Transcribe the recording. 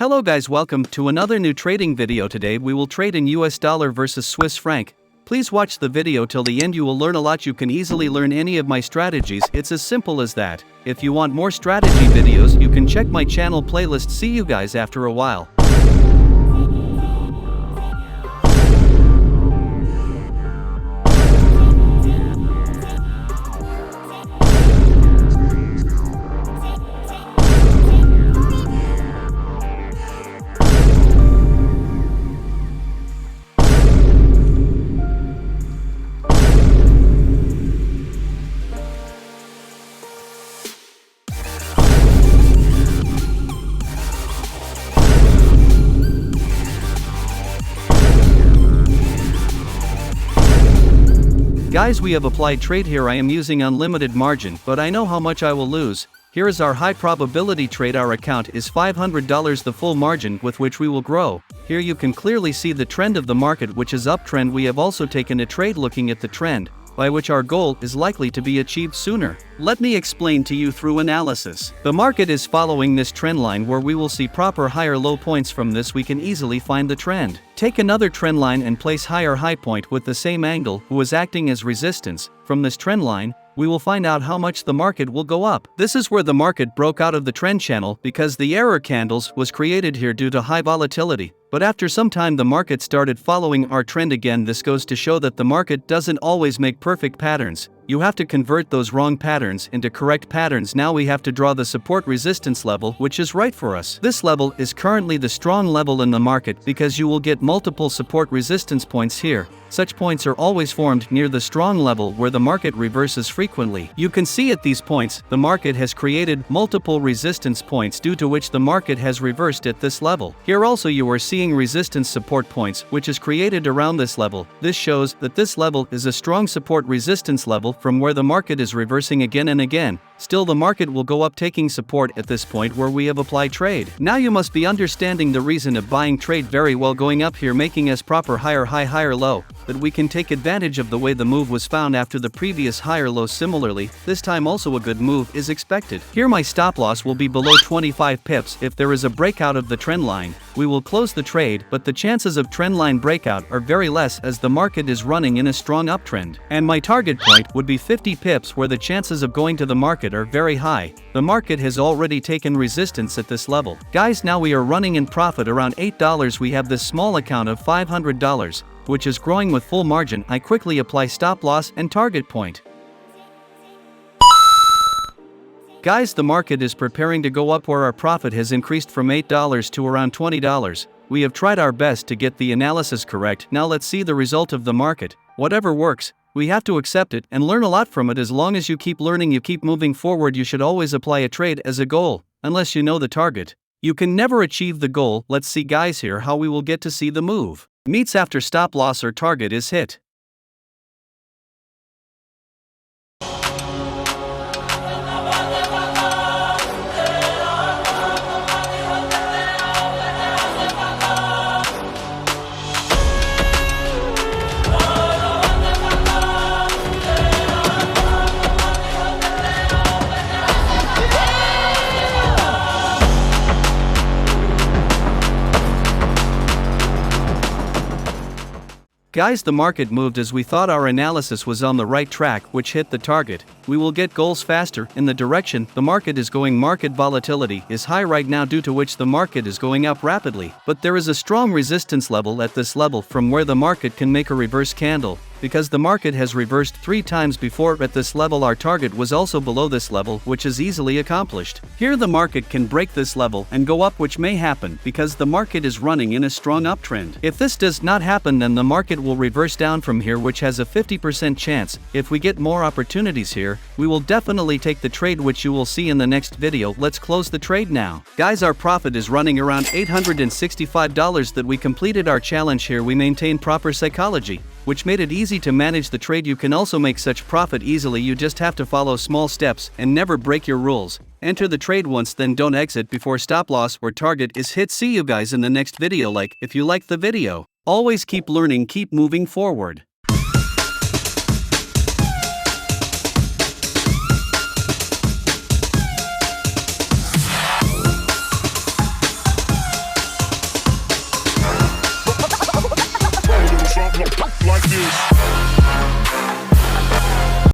Hello guys, welcome to another new trading video. Today we will trade in US dollar versus Swiss franc. Please watch the video till the end, you will learn a lot. You can easily learn any of my strategies, it's as simple as that. If you want more strategy videos, you can check my channel playlist. See you guys after a while. Guys, we have applied trade here. I am using unlimited margin, but I know how much I will lose. Here is our high probability trade. Our account is $500, the full margin with which we will grow. Here you can clearly see the trend of the market, which is uptrend. We have also taken a trade looking at the trend, by which our goal is likely to be achieved sooner. Let me explain to you through analysis. The market is following this trend line where we will see proper higher low points. From this we can easily find the trend. Take another trend line and place higher high point with the same angle who is acting as resistance. From this trend line, we will find out how much the market will go up. This is where the market broke out of the trend channel because the error candles was created here due to high volatility. But after some time the market started following our trend again. This goes to show that the market doesn't always make perfect patterns. You have to convert those wrong patterns into correct patterns. Now we have to draw the support resistance level which is right for us. This level is currently the strong level in the market because you will get multiple support resistance points here. Such points are always formed near the strong level where the market reverses frequently. You can see at these points the market has created multiple resistance points due to which the market has reversed at this level. Here also you are seeing resistance support points which is created around this level. This shows that this level is a strong support resistance level from where the market is reversing again and again. Still the market will go up taking support at this point where we have applied trade. Now you must be understanding the reason of buying trade very well, going up here making us proper higher high higher low, that we can take advantage of the way the move was found after the previous higher low. Similarly, this time also a good move is expected. Here my stop loss will be below 25 pips. If there is a breakout of the trend line, we will close the trade, but the chances of trend line breakout are very less as the market is running in a strong uptrend. And my target point would be 50 pips where the chances of going to the market are very high. The market has already taken resistance at this level. Guys, now we are running in profit around $8. We have this small account of $500, which is growing with full margin. I quickly apply stop loss and target point. Guys, the market is preparing to go up where our profit has increased from $8 to around $20. We have tried our best to get the analysis correct. Now let's see the result of the market. Whatever works, we have to accept it and learn a lot from it. As long as you keep learning, you keep moving forward. You should always apply a trade as a goal, unless you know the target. You can never achieve the goal. Let's see guys here how we will get to see the move meets after stop loss or target is hit. Guys, the market moved as we thought. Our analysis was on the right track, which hit the target. We will get goals faster in the direction the market is going. Market volatility is high right now due to which the market is going up rapidly. But there is a strong resistance level at this level from where the market can make a reverse candle. Because the market has reversed 3 times before at this level, our target was also below this level, which is easily accomplished. Here the market can break this level and go up, which may happen because the market is running in a strong uptrend. If this does not happen, then the market will reverse down from here, which has a 50% chance. If we get more opportunities here, we will definitely take the trade, which you will see in the next video. Let's close the trade now. Guys, our profit is running around $865 that we completed our challenge. Here we maintain proper psychology, which made it easy to manage the trade. You can also make such profit easily. You just have to follow small steps and never break your rules. Enter the trade once, then don't exit before stop loss or target is hit. See you guys in the next video. Like if you liked the video. Always keep learning, keep moving forward. this.